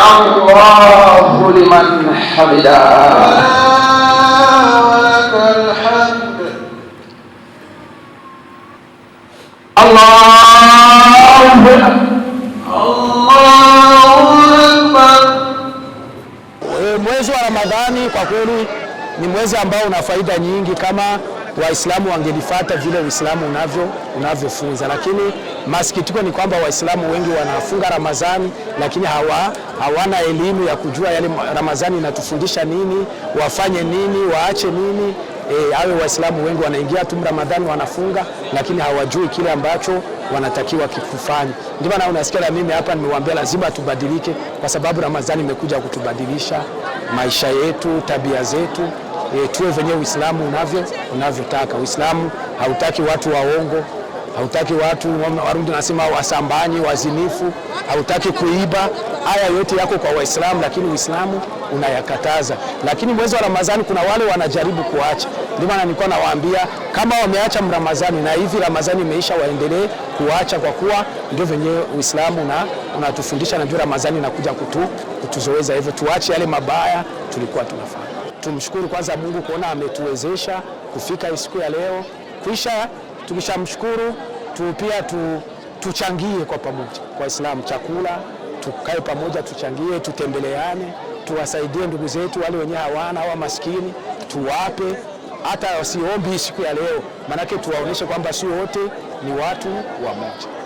Allahu liman hamida. Walakal hamd. Allahu Akbar. Mwezi wa Ramadhani kwa kweli ni mwezi ambao una faida nyingi kama Waislamu wangelifuata vile Uislamu unavyofunza, lakini masikitiko ni kwamba Waislamu wengi wanafunga Ramadhani lakini hawana elimu ya kujua yale Ramadhani inatufundisha nini, wafanye nini, waache nini. Hawa Waislamu wengi wanaingia tu Ramadhani wanafunga lakini hawajui kile ambacho wanatakiwa kufanya. Ndio maana unasikia na mimi hapa nimewaambia lazima tubadilike, kwa sababu Ramadhani imekuja kutubadilisha maisha yetu, tabia zetu, tuwe venye Uislamu unavyotaka. Uislamu hautaki watu waongo, hautaki watu Warundi nasema wasambanyi, wazinifu, hautaki kuiba. Haya yote yako kwa Waislamu lakini Uislamu unayakataza. Lakini mwezi wa Ramadhani kuna wale wanajaribu kuacha. Ndio maana nilikuwa nawaambia kama wameacha Ramadhani na hivi Ramadhani imeisha, waendelee kuacha, kwa kuwa ndio venye Uislamu unatufundisha, na ndio Ramadhani inakuja kutuzoeza hivyo tuache yale mabaya tulikuwa tunafanya. Tumshukuru kwanza Mungu kuona ametuwezesha kufika siku ya leo. Kisha tukishamshukuru pia tuchangie kwa pamoja kwa Uislamu chakula, tukae pamoja, tuchangie, tutembeleane, tuwasaidie ndugu zetu wale wenye hawana au maskini, tuwape hata wasiombi siku ya leo, manake tuwaoneshe kwamba si wote ni watu wa moja.